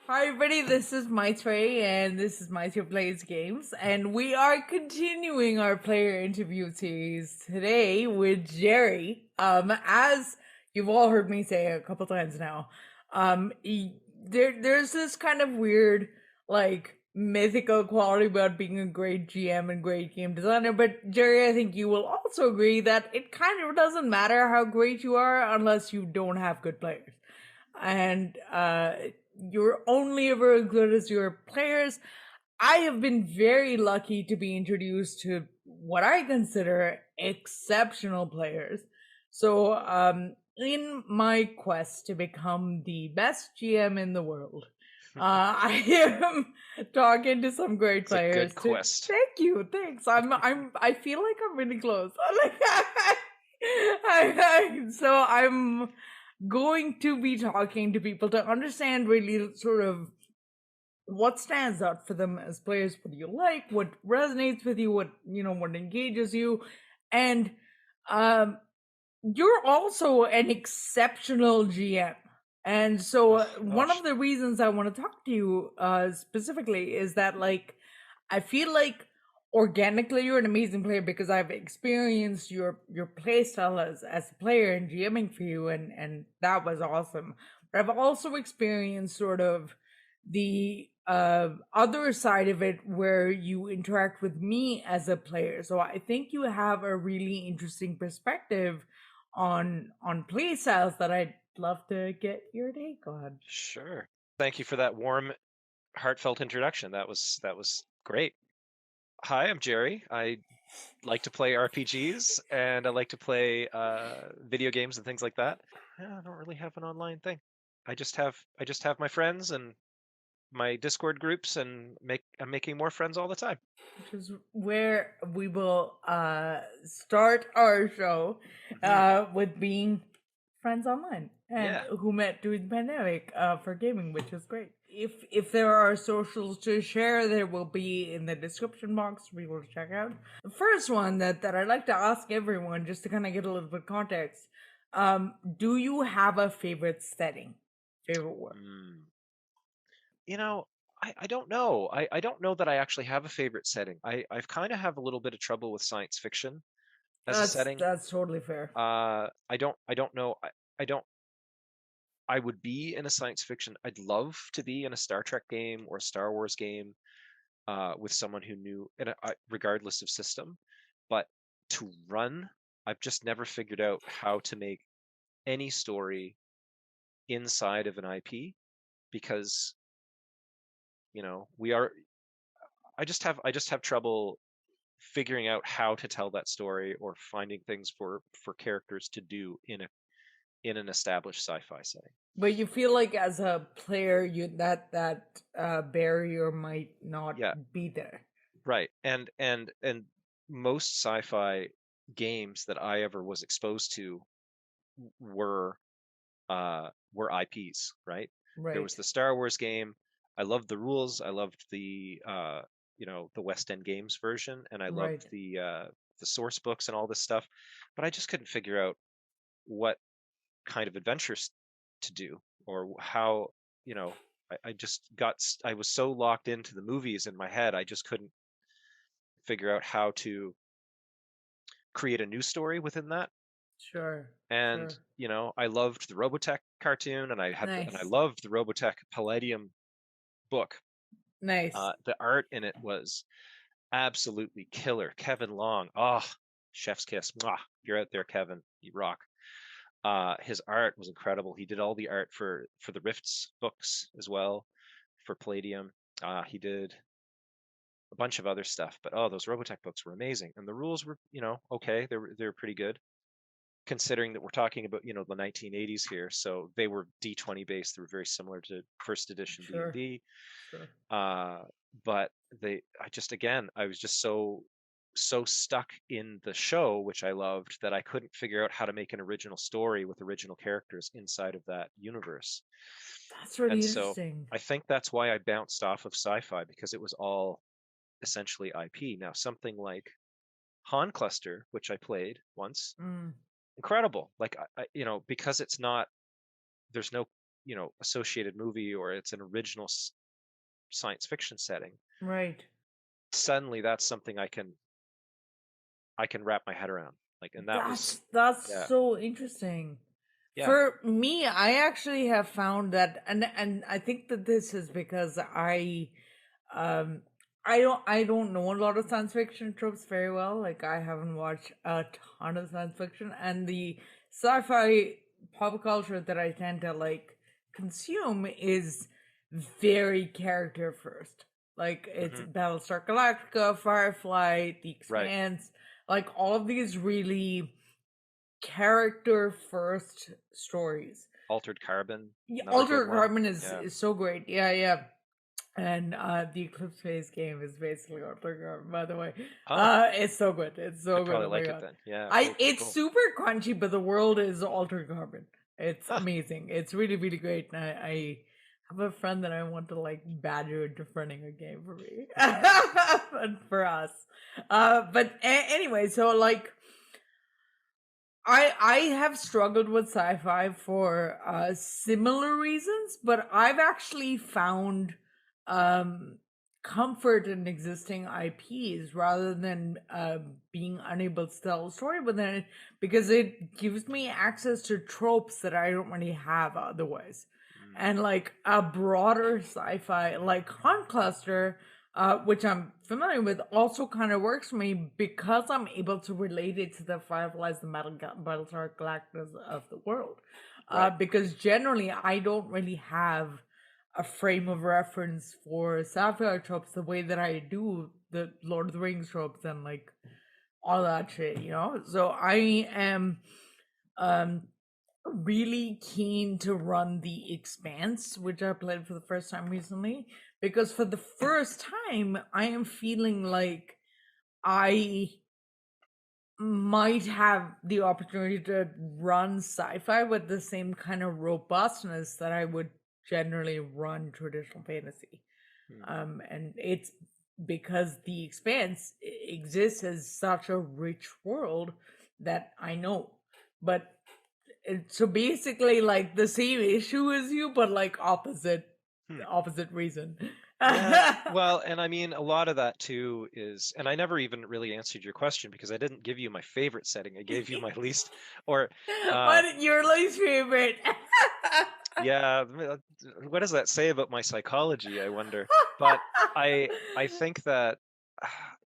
Hi everybody, this is Maitreyi and this is Maitreyi Plays Games, and we are continuing our player interview series today with Gerry. As you've all heard me say a couple times now, there's this kind of weird, like, mythical quality about being a great GM and great game designer, but Gerry, I think you will also agree that it kind of doesn't matter how great you are unless you don't have good players. And you're only ever as good as your players. I have been very lucky to be introduced to what I consider exceptional players. So, in my quest to become the best GM in the world, I am talking to some great It's a players. good quest. Thank you, thanks. I feel like I'm really close. So I'm going to be talking to people to understand really sort of what stands out for them as players, what do you like, what resonates with you, what what engages you. And you're also an exceptional GM. And so one of the reasons I want to talk to you specifically is that, like, I feel like organically you're an amazing player because I've experienced your play style as a player and GMing for you, and that was awesome. But I've also experienced sort of the other side of it where you interact with me as a player. So I think you have a really interesting perspective on play styles that I'd love to get your take on. Sure. Thank you for that warm, heartfelt introduction. That was great. Hi, I'm Gerry. I like to play RPGs and I like to play video games and things like that. Yeah, I don't really have an online thing. I just have my friends and my Discord groups, and I'm making more friends all the time. Which is where we will start our show with being friends online and who met during the pandemic for gaming, which is great. If there are socials to share, there will be in the description box for people to check out. The first one that I'd like to ask everyone, just to kind of get a little bit of context, do you have a favorite setting, favorite work? You know, I don't know. I don't know that I actually have a favorite setting. I've kind of have a little bit of trouble with science fiction as a setting. That's totally fair. I don't know. I don't. I would be in a science fiction. I'd love to be in a Star Trek game or a Star Wars game with someone who knew, and regardless of system. But to run, I've just never figured out how to make any story inside of an IP, because we are. I just have trouble figuring out how to tell that story or finding things for characters to do in an established sci-fi setting. But you feel like as a player, you that barrier might not be there. Right. And most sci-fi games that I ever was exposed to were IPs, right? There was the Star Wars game. I loved the rules. I loved the the West End Games version, and I loved the source books and all this stuff, but I just couldn't figure out what kind of adventures to do, or how, I was so locked into the movies in my head, I just couldn't figure out how to create a new story within that. Sure. And I loved the Robotech cartoon, and I loved the Robotech Palladium book. Nice. The art in it was absolutely killer. Kevin Long, chef's kiss. Mwah. You're out there, Kevin. You rock. His art was incredible. He did all the art for the Rifts books as well, for Palladium. He did a bunch of other stuff, but those Robotech books were amazing, and the rules were, okay. They were pretty good, considering that we're talking about the 1980s here. So they were D20 based. They were very similar to first edition D&D. Sure. But I was just so stuck in the show, which I loved, that I couldn't figure out how to make an original story with original characters inside of that universe. That's really interesting. I think that's why I bounced off of sci-fi, because it was all essentially IP. Now, something like Han Cluster, which I played once, incredible. Like, because it's not, there's no associated movie or it's an original science fiction setting, Right. suddenly that's something I can wrap my head around. Like, and that was, That's yeah, so interesting. yeah. For me, I actually have found that, and I think that this is because um I don't know a lot of science fiction tropes very well. Like I haven't watched a ton of science fiction, and the sci-fi pop culture that I tend to like consume is very character first. Like it's Hmm. Battlestar Galactica, Firefly, The Right. Expanse, like all of these really character first stories. Altered Carbon, Yeah, another good Altered one. Carbon is Yeah. is so great. Yeah, yeah. And the Eclipse Phase game is basically Altered Carbon, by the way. Oh, It's so good. It's so I'd good. probably Oh my like it god. then. Yeah, I cool, cool, it's cool. super crunchy, but the world is Altered Carbon. It's Ah, amazing. It's really, really great. And I have a friend that I want to like badger into running a game for me. And for us. But anyway, so like I have struggled with sci-fi for similar reasons, but I've actually found um comfort in existing IPs rather than being unable to tell a story with it, because it gives me access to tropes that I don't really have otherwise. mm, And like a broader sci-fi like Cluster, which I'm familiar with, also kind of works for me because I'm able to relate it to the Fireflies, the Battlestar Galacticas of the world. right. Because generally, I don't really have a frame of reference for sci-fi tropes the way that I do the Lord of the Rings tropes and like all that shit, you know? So I am um really keen to run The Expanse, which I played for the first time recently, because for the first time, I am feeling like I might have the opportunity to run sci-fi with the same kind of robustness that I would generally run traditional fantasy. Mm. And it's because The Expanse exists as such a rich world that I know. But so basically like the same issue as you, but like Hmm. opposite reason. Yeah, well, and I mean, a lot of that too is, and I never even really answered your question because I didn't give you my favorite setting. I gave you my least, or, uh, What your least favorite? yeah, what does that say about my psychology, I wonder? But I think that,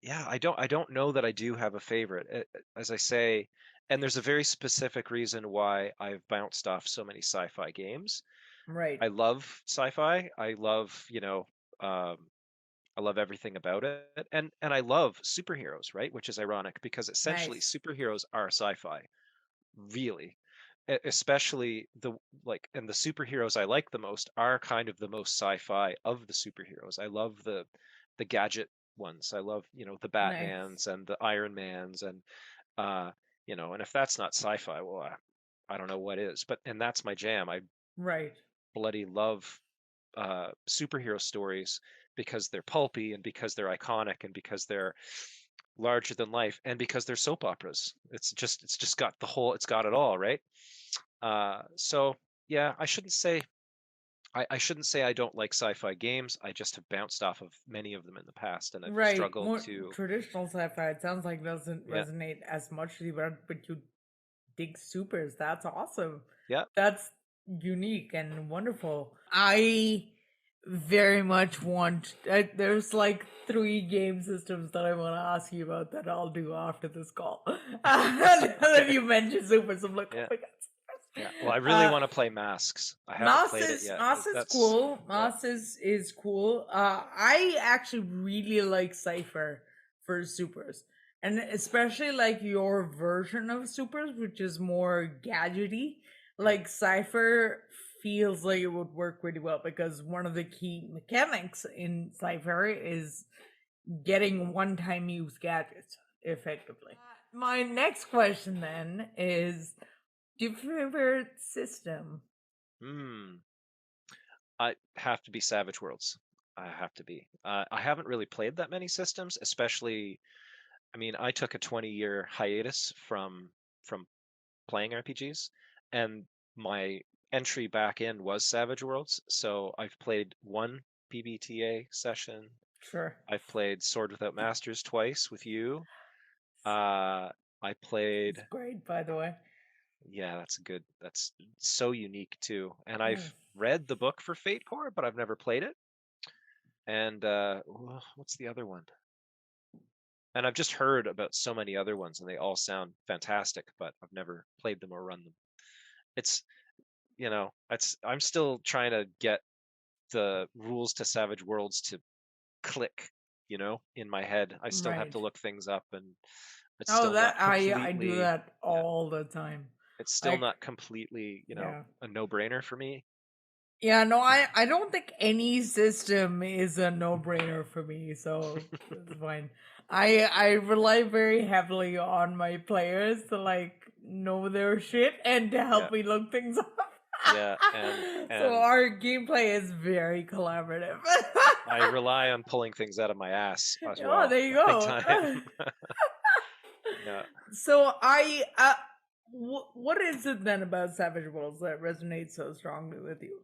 yeah, I don't know that I do have a favorite. As I say, and there's a very specific reason why I've bounced off so many sci-fi games. Right. I love sci-fi. I love, um, I love everything about it, and I love superheroes, right? Which is ironic because essentially Nice. superheroes are sci-fi, really. Especially and the superheroes I like the most are kind of the most sci-fi of the superheroes. I love the gadget ones. I love, the Nice. Batmans and the Iron Mans and uh, and if that's not sci-fi, well, I don't know what is. But and that's my jam. I Right. bloody love superhero stories because they're pulpy and because they're iconic and because they're larger than life and because they're soap operas. It's just got it's got it all, right? So yeah, I shouldn't say I don't like sci-fi games. I just have bounced off of many of them in the past and I've Right. struggled More to, traditional sci-fi. It sounds like doesn't yeah, resonate as much with you, but you dig supers. That's awesome. yeah. That's unique and wonderful. I very much want. There's like 3 game systems that I want to ask you about that I'll do after this call. Now that Okay. you mentioned supers, I'm like, oh Yeah. my god. Yeah. Well, I really Uh, want to play Masks. I haven't Moss played it is yet. Moss is That's cool. yeah. Moss is cool. I actually really like Cipher for supers, and especially like your version of supers, which is more gadgety. Mm, Like Cipher feels like it would work really well because one of the key mechanics in Cipher is getting one-time use gadgets effectively. My next question then is: do you have a favorite system? mm. I have to be Savage Worlds. I have to be. I haven't really played that many systems, especially. I mean, I took a 20-year hiatus from playing RPGs, and my entry back in was Savage Worlds, so I've played one PBTA session. Sure. I've played Sword Without Masters twice with you. I It's played, great, by the way. yeah, that's so unique too. And Mm. I've read the book for Fate Core, but I've never played it. And what's the other one? And I've just heard about so many other ones, and they all sound fantastic, but I've never played them or run them. It's, I'm still trying to get the rules to Savage Worlds to click, in my head. I still have Right. to look things up, and it's Oh, still that not I do completely, that yeah, all the time. it's still Like, not completely, yeah. a no-brainer for me. Yeah, no, I don't think any system is a no-brainer for me, so it's fine. I rely very heavily on my players to like know their shit and to Yeah, help me look things up. yeah, and So and our gameplay is very collaborative. I rely on pulling things out of my ass as Oh, well, there you big go. time. Yeah. So what is it then about Savage Worlds that resonates so strongly with you?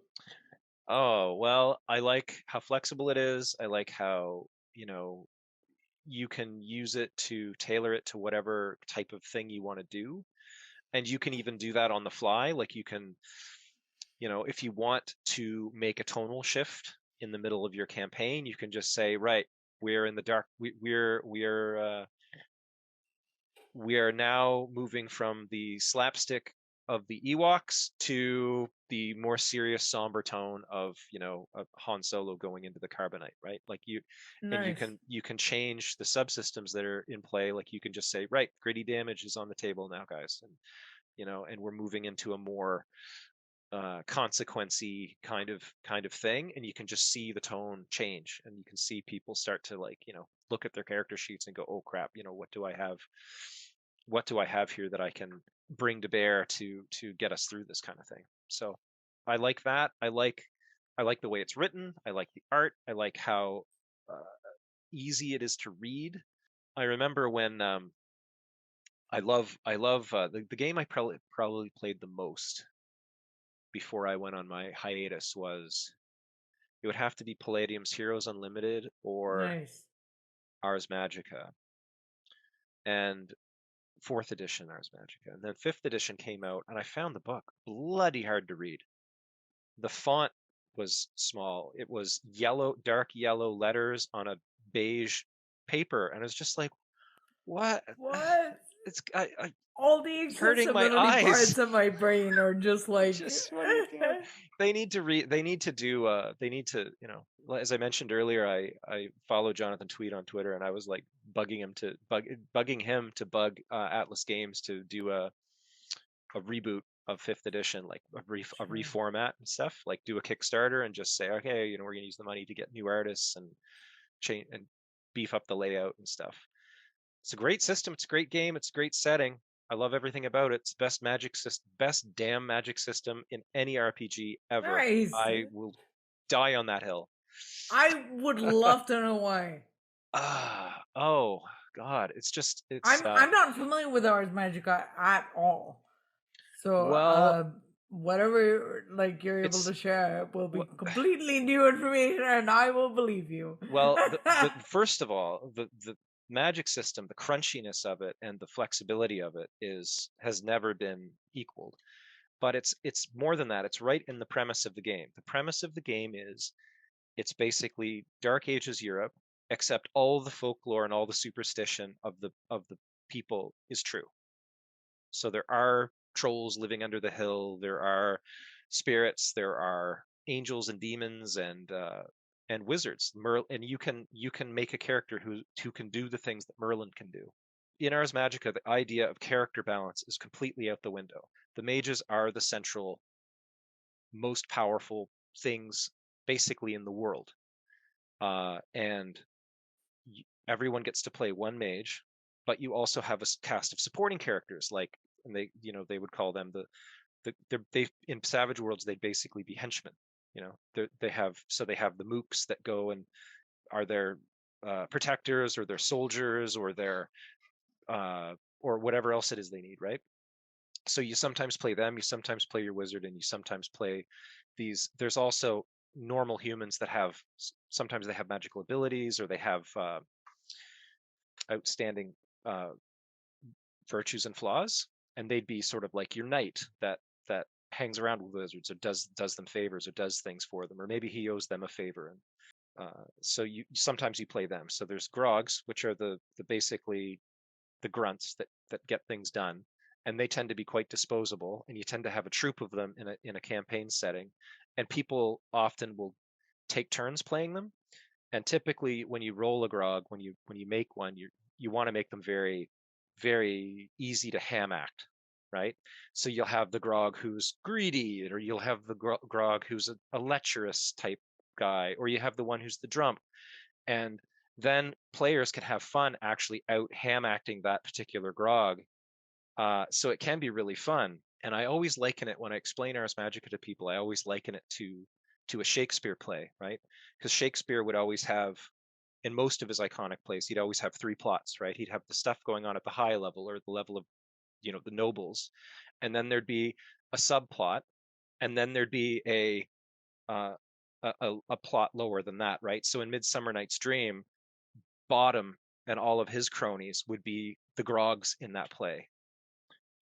Oh, well, I like how flexible it is. I like how, you know, you can use it to tailor it to whatever type of thing you want to do. And you can even do that on the fly. Like you can, if you want to make a tonal shift in the middle of your campaign, you can just say, right, we're in the dark. We are now moving from the slapstick of the Ewoks to the more serious, somber tone of Han Solo going into the carbonite, right? Like and you Nice. can change the subsystems that are in play. Like you can just say, right, gritty damage is on the table now, guys, and we're moving into a more consequency kind of thing, and you can just see the tone change, and you can see people start to look at their character sheets and go, oh crap, what do I have here that I can bring to bear to get us through this kind of thing. So I like that. I like the way it's written. I like the art. I like how easy it is to read. I remember when I love the game I probably played the most before I went on my hiatus was, it would have to be Palladium's Heroes Unlimited or Nice. Ars Magica, and fourth edition Ars Magica. And then fifth edition came out, and I found the book bloody hard to read. The font was small. It was yellow, dark yellow letters on a beige paper, and I was just like, "What? What? I All the hurting my accessibility eyes." parts of my brain are just like Just what are you doing? They need to read. They need to do. They need to. As I mentioned earlier, I follow Jonathan Tweed on Twitter, and I was like bugging him to bug Atlas Games to do a reboot of fifth edition, like a Sure. reformat and stuff. Like do a Kickstarter and just say, okay, we're gonna use the money to get new artists and change and beef up the layout and stuff. It's a great system. It's a great game. It's a great setting. I love everything about it. It's best magic system, best damn magic system in any RPG ever. Nice. I will die on that hill. I would love to know why. Oh God, it's I'm not familiar with Ars Magica at all. So well, whatever like you're able it's to share will be wh- completely new information and I will believe you. well, the first of all, the magic system, the crunchiness of it and the flexibility of it has never been equaled. But it's more than that. It's right in the premise of the game. The premise of the game is, it's basically Dark Ages Europe, except all the folklore and all the superstition of the people is true. So there are trolls living under the hill. There are spirits. There are angels and demons and wizards. And you can make a character who can do the things that Merlin can do. In Ars Magica, the idea of character balance is completely out the window. The mages are the central, most powerful things basically in the world, and everyone gets to play one mage, but you also have a cast of supporting characters, and they would call them they in Savage Worlds they'd basically be henchmen. They have the mooks that go and are their protectors or their soldiers or their or whatever else it is they need, right? So you sometimes play them, you sometimes play your wizard, and you sometimes play these. There's also normal humans that have sometimes they have magical abilities or they have outstanding uh, virtues and flaws, and they'd be sort of like your knight that hangs around with wizards or does them favors or does things for them, or maybe he owes them a favor. And so you sometimes you play them. So there's grogs, which are the basically the grunts that get things done, and they tend to be quite disposable. And you tend to have a troop of them in a campaign setting, and people often will take turns playing them. And typically, when you roll a grog, when you make one, you want to make them very, very easy to ham act, right? So you'll have the grog who's greedy, or you'll have the grog who's a lecherous type guy, or you have the one who's the drunk. And then players can have fun actually out ham acting that particular grog. So it can be really fun. And I always liken it when I explain Ars Magica to people. I always liken it to a Shakespeare play, right? Because Shakespeare would always have, in most of his iconic plays, he'd always have three plots, right? He'd have the stuff going on at the high level or the level of, the nobles, and then there'd be a subplot, and then there'd be uh, a plot lower than that, right? So in Midsummer Night's Dream, Bottom and all of his cronies would be the grogs in that play.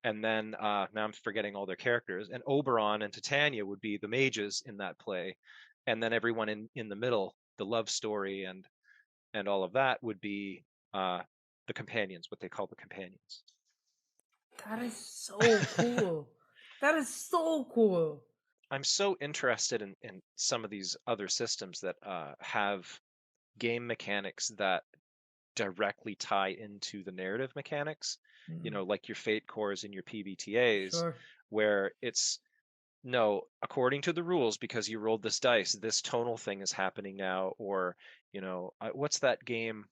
And then now I'm forgetting all their characters. And Oberon and Titania would be the mages in that play. And then everyone in the middle, the love story and all of that would be the companions, what they call the companions. That is so cool. That is so cool. I'm so interested in some of these other systems that have game mechanics that directly tie into the narrative mechanics, Mm, like your Fate cores and your PBTAs, sure. where it's no, according to the rules, because you rolled this dice, this tonal thing is happening now, or what's that game?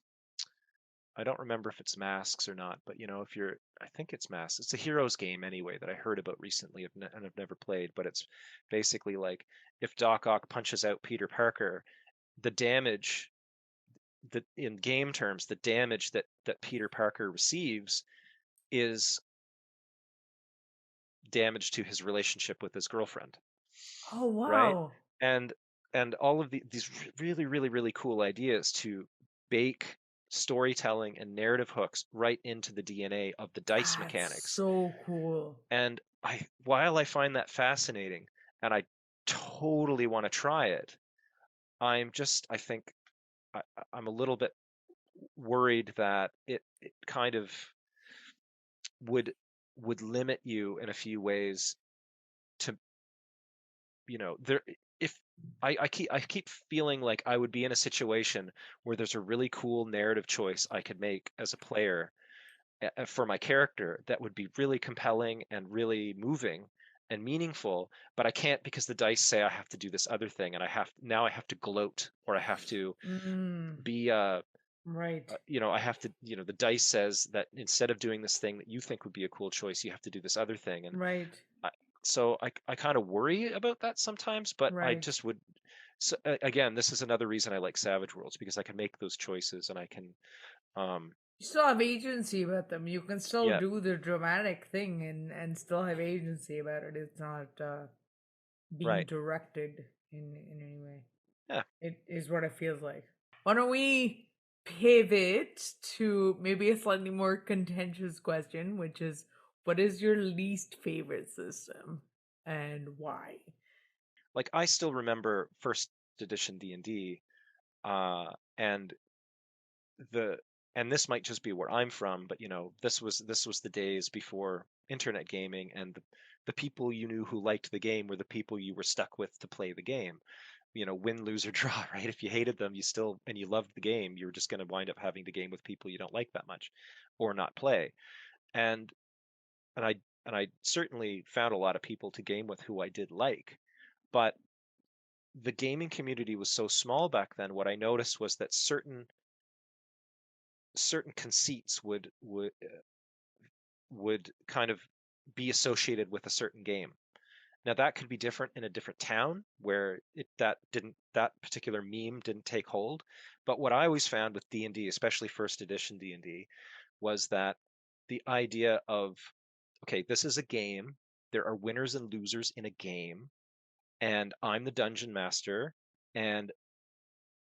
I don't remember if it's Masks or not, but if you're, I think it's Masks. It's a heroes game anyway that I heard about recently and I've never played, but it's basically like if Doc Ock punches out Peter Parker, the damage that in game terms, the damage that Peter Parker receives is damage to his relationship with his girlfriend, Oh right? wow. And all of these really, really, really cool ideas to bake storytelling and narrative hooks right into the DNA of the dice That's mechanics. so cool. And while I find that fascinating and I totally want to try it, I think I'm a little bit worried that it kind of would would limit you in a few ways to there if I keep feeling like I would be in a situation where there's a really cool narrative choice I could make as a player for my character that would be really compelling and really moving and meaningful, but I can't because the dice say I have to do this other thing, and I have to gloat, or I have to Mm, be right. I have to, the dice says that instead of doing this thing that you think would be a cool choice, you have to do this other thing. And Right. I, so I kind of worry about that sometimes, but I Right. just would. So again, this is another reason I like Savage Worlds, because I can make those choices and I can, um, You still have agency about them. You can still yeah, do the dramatic thing and still have agency about it. It's not being right, directed in any way. yeah. It is what it feels like. Why don't we pivot to maybe a slightly more contentious question, which is what is your least favorite system and why? Like I still remember first edition D&D, and the and this might just be where I'm from, but this was the days before internet gaming, and the people you knew who liked the game were the people you were stuck with to play the game. Win, lose, or draw, right? If you hated them, and you loved the game, you were just going to wind up having the game with people you don't like that much, or not play. And and I certainly found a lot of people to game with who I did like, but the gaming community was so small back then. What I noticed was that certain conceits would kind of be associated with a certain game. Now that could be different in a different town where that particular meme didn't take hold. But what I always found with D&D, especially first edition D&D, was that the idea of okay, this is a game. There are winners and losers in a game, and I'm the dungeon master, and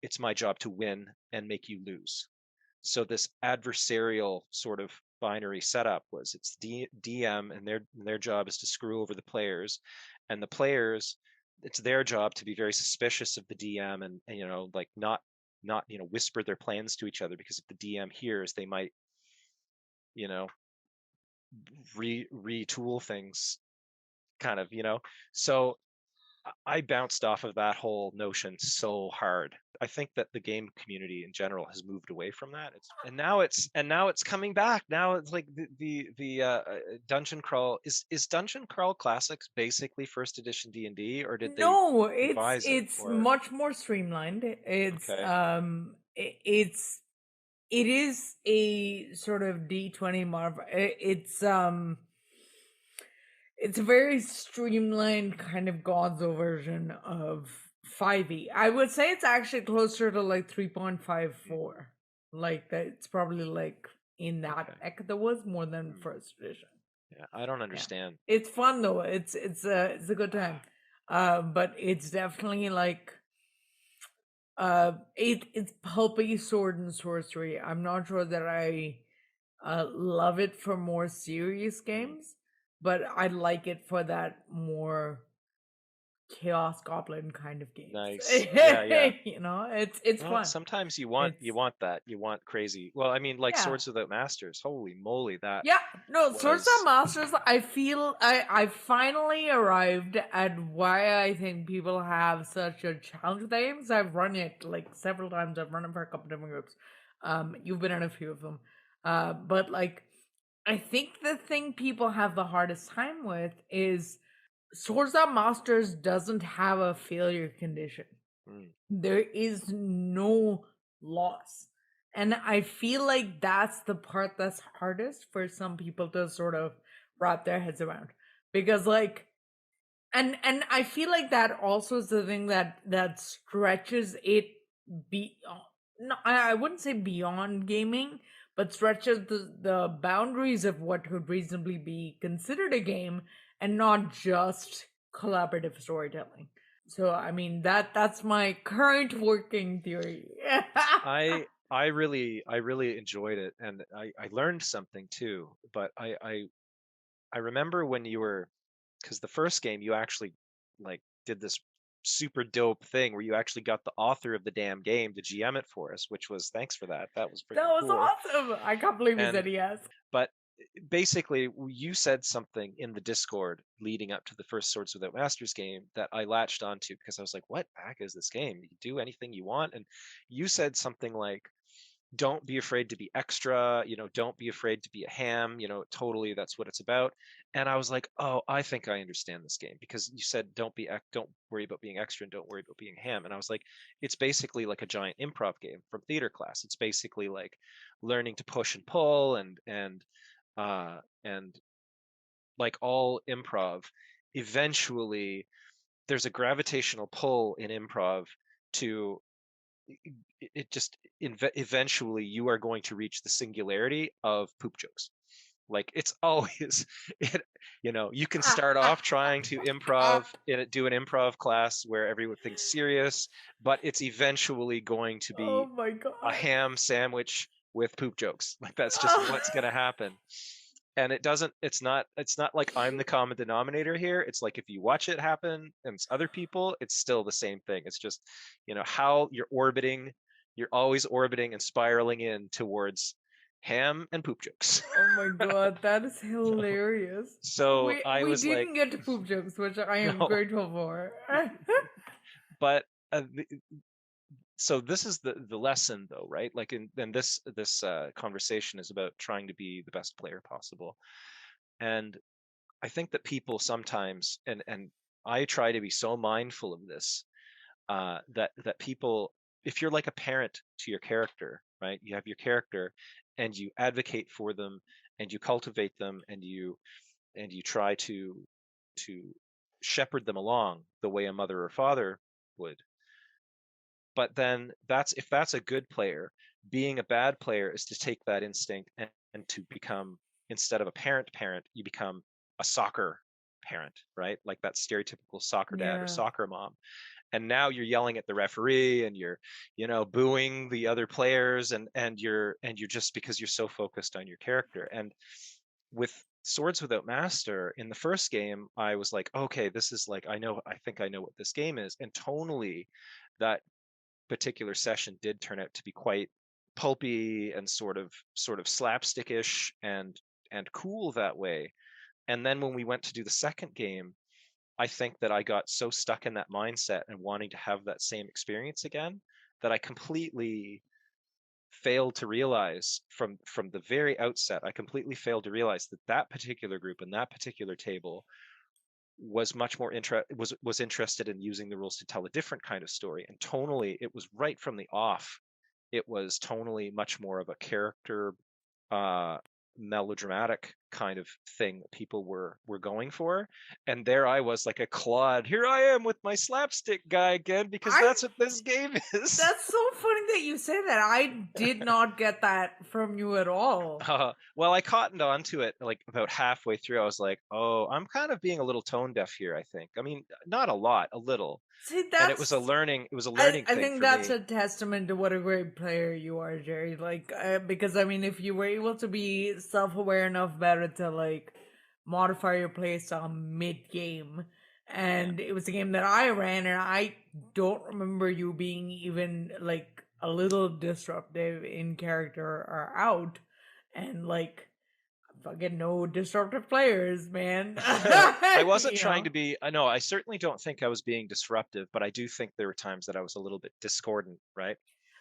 it's my job to win and make you lose. So this adversarial sort of binary setup was it's DM, and their job is to screw over the players, and the players, it's their job to be very suspicious of the DM, and like not whisper their plans to each other, because if the DM hears, they might you know retool things, kind of. So I bounced off of that whole notion so hard. I think that the game community in general has moved away from that. And now it's coming back. Now it's like the Dungeon Crawl is Dungeon Crawl Classics basically first edition D&D, or did they No, revise it? it's Or much more streamlined. It's okay, it is a sort of D20 marv. It's a very streamlined kind of Gonzo version of 5e. I would say it's actually closer to like 3.54. Like that, it's probably like in that okay, neck of the woods more than hmm, first edition. yeah, I don't Yeah, understand. it's fun though. It's a good time. But it's definitely like it's pulpy sword and sorcery. I'm not sure that I love it for more serious Mm, games, but I like it for that more chaos goblin kind of games. nice, yeah, yeah. It's Well, fun. sometimes you It's want that. You want crazy. Well, I mean, like yeah. Swords Without Masters. Holy moly, that Yeah, no, Swords and was Masters, I feel I finally arrived at why I think people have such a challenge with games. I've run it like several times. I've run it for a couple different groups. You've been in a few of them. But like I think the thing people have the hardest time with is Swords and Masters doesn't have a failure condition. mm, There is no loss. And I feel like that's the part that's hardest for some people to sort of wrap their heads around. Because like and I feel like that also is the thing that stretches it beyond, no, I wouldn't say beyond gaming, but stretches the boundaries of what could reasonably be considered a game and not just collaborative storytelling. So I mean that's my current working theory. I really enjoyed it, and I learned something too. But I remember when you were, because the first game you actually like did this super dope thing where you actually got the author of the damn game to GM it for us, which was, thanks for that. That was That freaking was cool. awesome. I can't believe he And said yes. but basically you said something in the Discord leading up to the first Swords Without Masters game that I latched onto, because I was like, what the heck is this game? You do anything you want. And you said something like, don't be afraid to be extra, don't be afraid to be a ham, totally, that's what it's about. And I was like, oh, I think I understand this game, because you said don't worry about being extra and don't worry about being ham. And I was like, it's basically like a giant improv game from theater class. It's basically like learning to push and pull, and like all improv, eventually there's a gravitational pull in improv to it just eventually you are going to reach the singularity of poop jokes. Like it's always it, you can start off trying to do an improv class where everything's serious, but it's eventually going to Oh be my a god. ham sandwich with poop jokes. Like that's just what's going to happen. And it's not like I'm the common denominator here. It's like if you watch it happen and it's other people, it's still the same thing. It's just how you're always orbiting and spiraling in towards ham and poop jokes. Oh my god, that is so, hilarious. so I We was like, didn't get to poop jokes, which I am no. grateful for. But so this is the lesson though, right? Like in this conversation is about trying to be the best player possible. And I think that people sometimes, and I try to be so mindful of this, that people, if you're like a parent to your character, right? You have your character, and you advocate for them, and you cultivate them, and you try to shepherd them along the way a mother or father would. But then if that's a good player, being a bad player is to take that instinct and to become instead of a parent, you become a soccer parent, right? Like that stereotypical soccer dad or Yeah. soccer mom. And now you're yelling at the referee and you're, booing the other players, and you're just because you're so focused on your character. And with Swords Without Master, in the first game, I was like, okay, this is like, I think I know what this game is. And tonally, that particular session did turn out to be quite pulpy and sort of slapstickish and cool that way. And then when we went to do the second game, I think that I got so stuck in that mindset and wanting to have that same experience again that I completely failed to realize from the very outset. I completely failed to realize that that particular group and that particular table was much more was interested in using the rules to tell a different kind of story. And tonally, it was right from the off. It was tonally much more of a character, uh, melodramatic kind of thing that people were going for. And there I was like a clod. Here I am with my slapstick guy again, because I that's what this game is. That's so funny that you say that. I did not get that from you at all. Well, I cottoned on to it like about halfway through. I was like, oh, I'm kind of being a little tone deaf here, I think. I mean, not a lot, a little. See, And it was a I, learning I thing think for that's me. a testament to what a great player you are, Jerry. Like, because I mean, if you were able to be self-aware enough about it to like modify your playstyle mid-game, Yeah. and it was a game that I ran, and I don't remember you being even like a little disruptive in character or out, and like fucking no disruptive players, man. I wasn't you trying know. to be, I know, I certainly don't think I was being disruptive, but I do think there were times that I was a little bit discordant, right?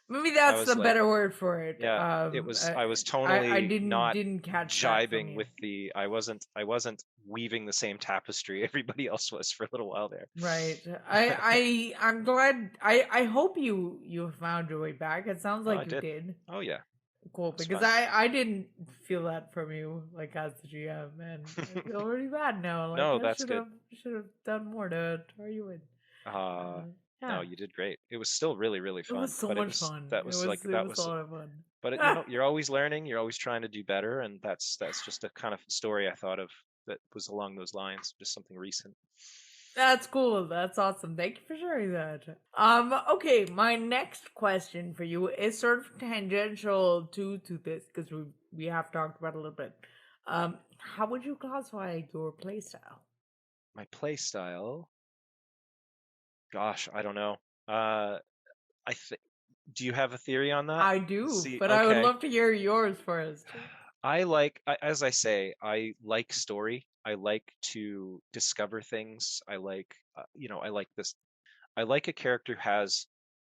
Maybe I that's the was like, better word for it. yeah, I was I tonally not didn't catch that from jibing you. with I wasn't weaving the same tapestry everybody else was for a little while there. Right. I'm glad. I hope you found your way back. It sounds Oh, like I you did. did. Oh yeah, Cool, it's because fun. I didn't feel that from you like as the GM, and I feel really bad now. Like No, I that's good. should have done more to tar you in. Uh, no, Yeah, you did great. It was still really, really it was fun, so but much fun. It that was a was, lot of fun. but you're always learning, you're always trying to do better, and that's just a kind of story I thought of that was along those lines, just something recent. That's cool. That's awesome. Thank you for sharing that. Okay, my next question for you is sort of tangential to this because we have talked about it a little bit. How would you classify your playstyle? My play style, gosh, I don't know. Uh, I think. Do you have a theory on that? I do, See, but I would okay. love to hear yours first. As I say, I like story. I like to discover things. I like, I like this. I like a character who has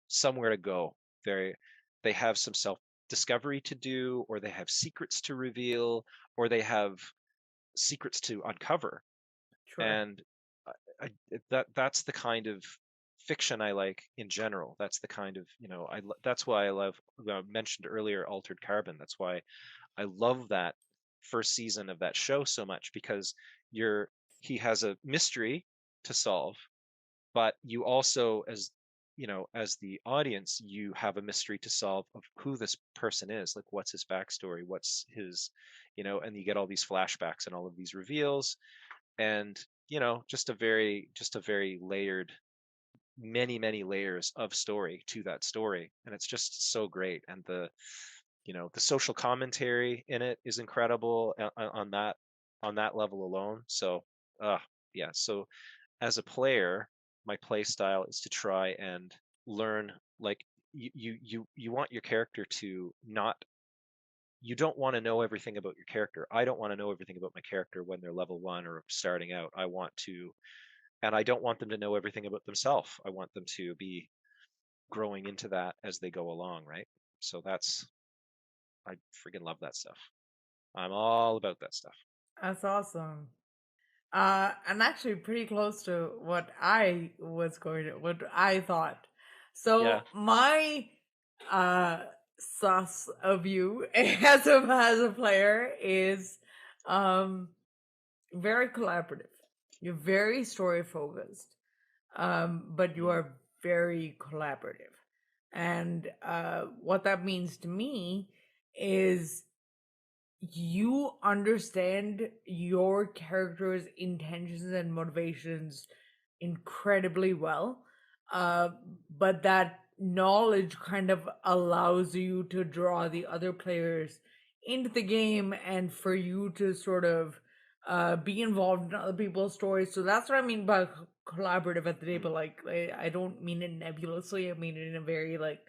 somewhere to go. They have some self discovery to do, or they have secrets to reveal, or they have secrets to uncover. Sure. And that's the kind of fiction I like in general. That's the kind of, that's why I love, I mentioned earlier, Altered Carbon. That's why I love that first season of that show so much, because you're he has a mystery to solve, but you also, as the audience, you have a mystery to solve of who this person is, like what's his backstory, what's his, and you get all these flashbacks and all of these reveals, and just a very layered, many layers of story to that story, and it's just so great. And the social commentary in it is incredible on that level alone. So uh yeah, so as a player, my play style is to try and learn, like, you want your character to not you don't want to know everything about your character. I don't want to know everything about my character when they're level 1 or starting out. I don't want them to know everything about themselves. I want them to be growing into that as they go along, right? So I freaking love that stuff. I'm all about that stuff. That's awesome. And actually pretty close to what I thought. Yeah. So my uh sus of you as a player is um very collaborative. You're very story focused. But you Mm, are very collaborative. And what that means to me is you understand your character's intentions and motivations incredibly well. Uh, but that knowledge kind of allows you to draw the other players into the game and for you to sort of be involved in other people's stories. So that's what I mean by collaborative at the table. Like, I don't mean it nebulously, I mean it in a very like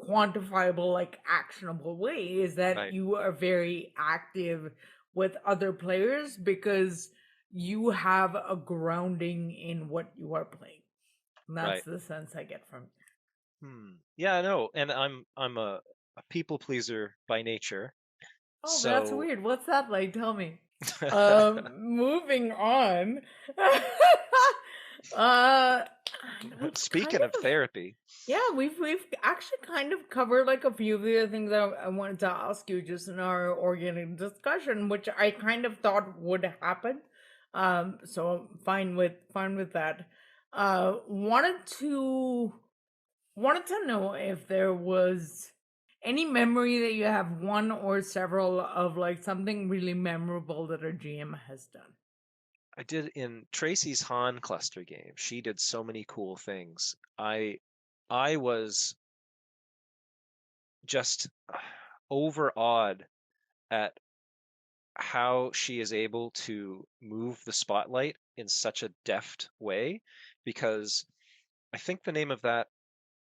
quantifiable, like actionable way, is that Right, you are very active with other players because you have a grounding in what you are playing. And that's right. the sense I get from it. Yeah, no, and I'm a people pleaser by nature. Oh, that's So weird. What's that like? Tell me. Moving on. uh, we've kind speaking of of therapy, Yeah, we've actually kind of covered like a few of the other things I wanted to ask you just in our organic discussion, which I kind of thought would happen. So I'm fine with that. Uh, wanted to wanted to know if there was any memory that you have, one or several, of like something really memorable that a GM has done. I did in Tracy's Han cluster game. She did so many cool things. I was just overawed at how she is able to move the spotlight in such a deft way, because I think the name of that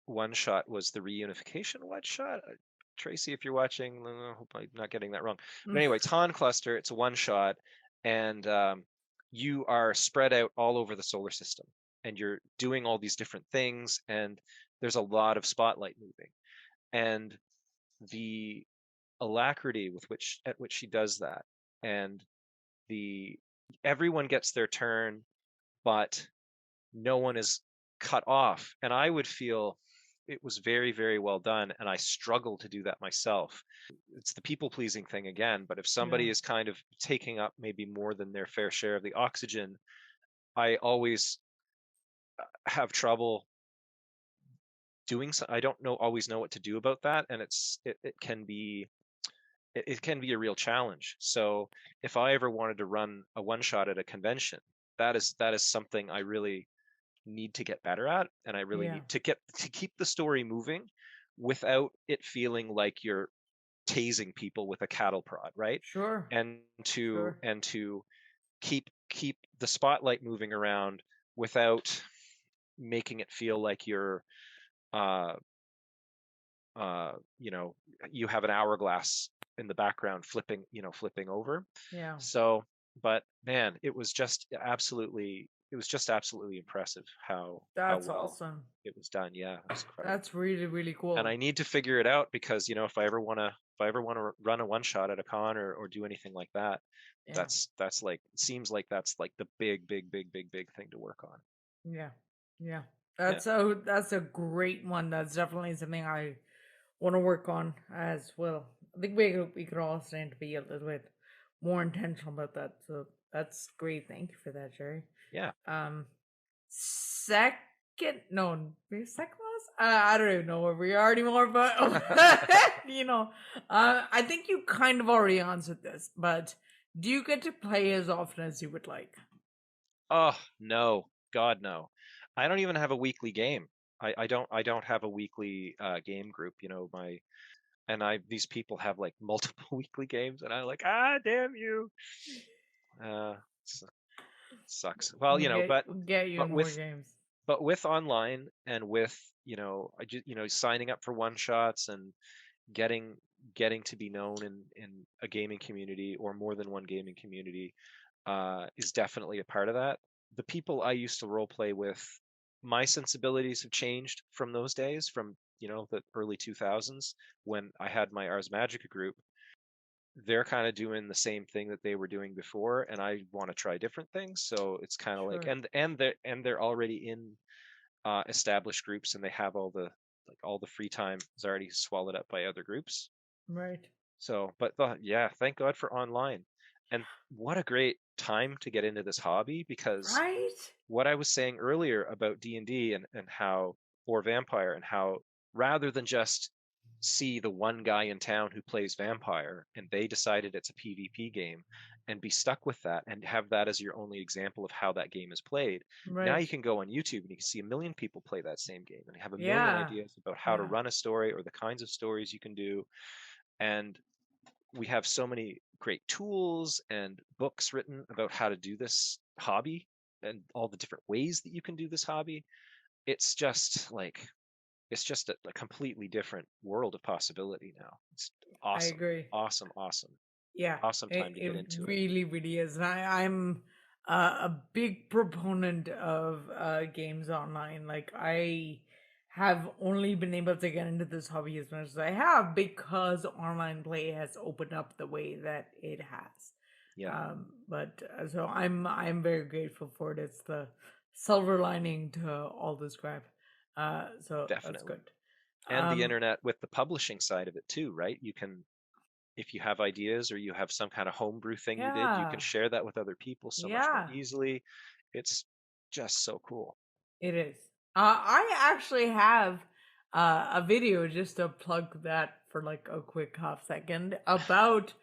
one shot was the reunification one shot. Tracy, if you're watching, I hope I'm not getting that wrong. But anyway, it's Han cluster. It's a one shot, and you are spread out all over the solar system, and you're doing all these different things, and there's a lot of spotlight moving, and the alacrity with which at which she does that, and the everyone gets their turn, but no one is cut off. And I would feel it was very, very well done. And I struggle to do that myself. It's the people pleasing thing again. But if Yeah, somebody is kind of taking up maybe more than their fair share of the oxygen, I always have trouble doing so. I don't always know what to do about that. And it can be it can be a real challenge. So if I ever wanted to run a one shot at a convention, that is something I really need to get better at, and I really yeah, need to keep the story moving without it feeling like you're tasing people with a cattle prod, right? sure, And to sure, keep the spotlight moving around without making it feel like you're uh you know, you have an hourglass in the background flipping over. yeah. So, but man, it was just absolutely impressive how That's well awesome. it was done. Yeah, it was incredible. That's really, really And cool. I need to figure it out because, if I ever want to run a one shot at a con or do anything like that, Yeah. that's like it seems like that's like the big thing to work on. Yeah. Yeah. Yeah. That's a great one. That's definitely something I want to work on as well. I think we could all stand to be a little bit more intentional about that. So that's great. Thank you for that, Jerry. Yeah. Um second no second was I don't even know where we are anymore, but I think you kind of already answered this, but do you get to play as often as you would like? Oh, no. God, no. I don't even have a weekly game. I don't have a weekly game group, and these people have like multiple weekly games, and I'm like, damn you. Uh s- Sucks. Well, We'll get you but in more with games. but with online and with, signing up for one shots and getting getting to be known in a gaming community or more than one gaming community is definitely a part of that. The people I used to role play with, my sensibilities have changed from those days, from the early 2000s when I had my Ars Magica group. They're kind of doing the same thing that they were doing before, and I want to try different things. So it's kind of like, Sure. and they're already in established groups, and they have all the free time is already swallowed up by other groups. Right. So, but yeah, thank God for online. And what a great time to get into this hobby, because Right? what I was saying earlier about D&D and how, or Vampire, and how rather than just see the one guy in town who plays vampire and they decided it's a PvP game and be stuck with that and have that as your only example of how that game is played. Now you Right. can go on YouTube and you can see a million people play that same game and have a million Yeah. ideas about how to Yeah. run a story or the kinds of stories you can do. And we have so many great tools and books written about how to do this hobby and all the different ways that you can do this hobby. It's just like it's just a completely different world of possibility now. It's I awesome, agree. awesome, awesome, Yeah, awesome it, time to it get into it. really, really is. And I'm a big proponent of games online. Like, I have only been able to get into this hobby as much as I have because online play has opened up the way that it has. Yeah, But so I'm very grateful for it. It's the silver lining to all this crap. So that's definitely. good. And the Um, internet with the publishing side of it too, right? You can, if you have ideas or you have some kind of homebrew thing you did, you can yeah, share that with other people so much more yeah. easily. It's just so cool. It is. I actually have a video just to plug that for like a quick half second about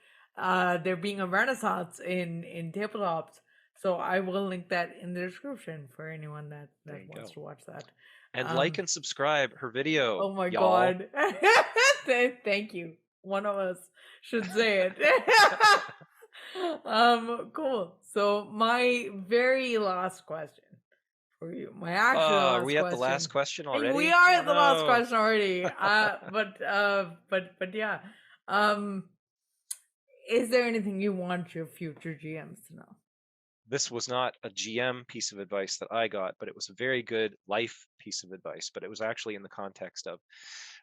there being a renaissance in tabletops. So I will link that in the description for anyone There that you wants go. to watch that. And like Um, and subscribe her video, oh my y'all. god! Thank you. One of us should say it. Cool. So my very last question for you. My actual Are last we at the last question. question Hey, we already? are Oh at the last no. question already. But yeah. Um, is there anything you want your future GMs to know? This was not a GM piece of advice that I got, but it was a very good life piece of advice. But it was actually in the context of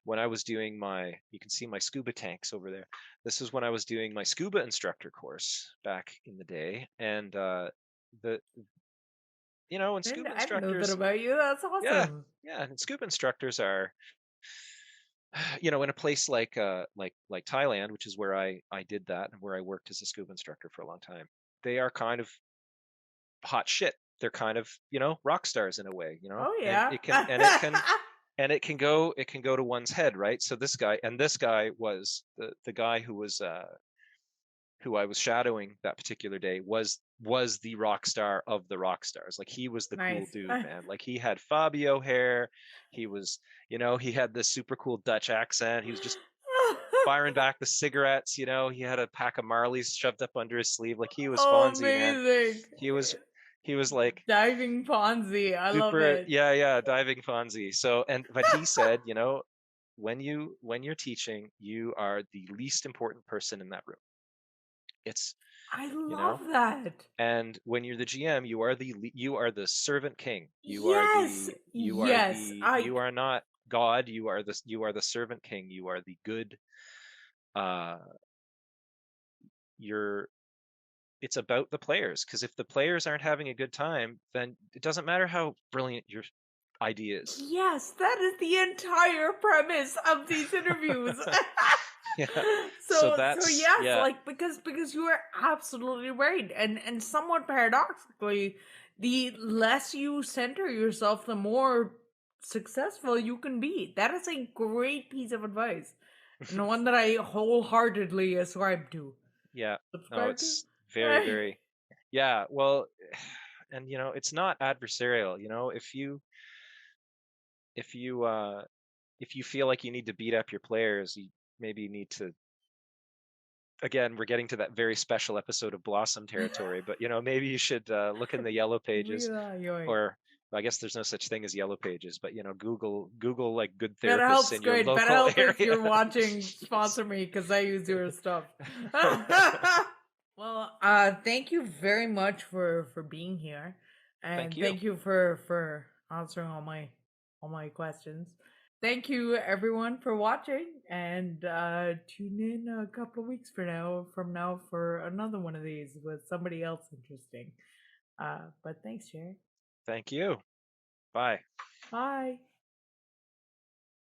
when I was doing my, you can see my scuba tanks over there. This is when I was doing my scuba instructor course back in the day. And the, and scuba I didn't know that instructors, about you. That's yeah, awesome. yeah, and scuba instructors are, in a place like Thailand, which is where I did that and where I worked as a scuba instructor for a long time. They are kind of hot shit. They're kind of, rock stars in a way, Oh and yeah. it can go to one's head, right? So this guy was the guy who I was shadowing that particular day was the rock star of the rock stars. Like he was the cool Nice. dude, man. Like he had Fabio hair. He was, he had this super cool Dutch accent. He was just firing back the cigarettes. He had a pack of Marleys shoved up under his sleeve. Like he was Oh, Fonzie, man. amazing. He was he was like Diving Ponzi. I love super, it. yeah, diving Fonzie. So but he said, when you're teaching, you are the least important person in that room. It's I you know love that. and when you're the GM, you are the servant king. Yes. Yes. You are not God. You are the servant king. You are the good. uh you're It's about the players, because if the players aren't having a good time, then it doesn't matter how brilliant your idea is. Yes, that is the entire premise of these interviews. Yeah. So So that's, yes, yeah. like because you are absolutely right, and somewhat paradoxically, the less you center yourself, the more successful you can be. That is a great piece of advice, and one that I wholeheartedly ascribe to. Yeah. No, Subscribe to. it's very, very, yeah. Well, and it's not adversarial. If you uh if you feel like you need to beat up your players, you maybe need to, again, we're getting to that very special episode of Blossom territory, but maybe you should look in the yellow pages, Really, or I guess there's no such thing as yellow pages, but Google like good that therapists helps in your great. Better local help if area. you're watching. Sponsor me because I use your stuff. Well, thank you very much for being here, Thank and you. thank you for answering all my questions. Thank you everyone for watching, and tune in a couple of weeks from now for another one of these with somebody else interesting. But thanks, Jerry. Thank you. Bye. Bye.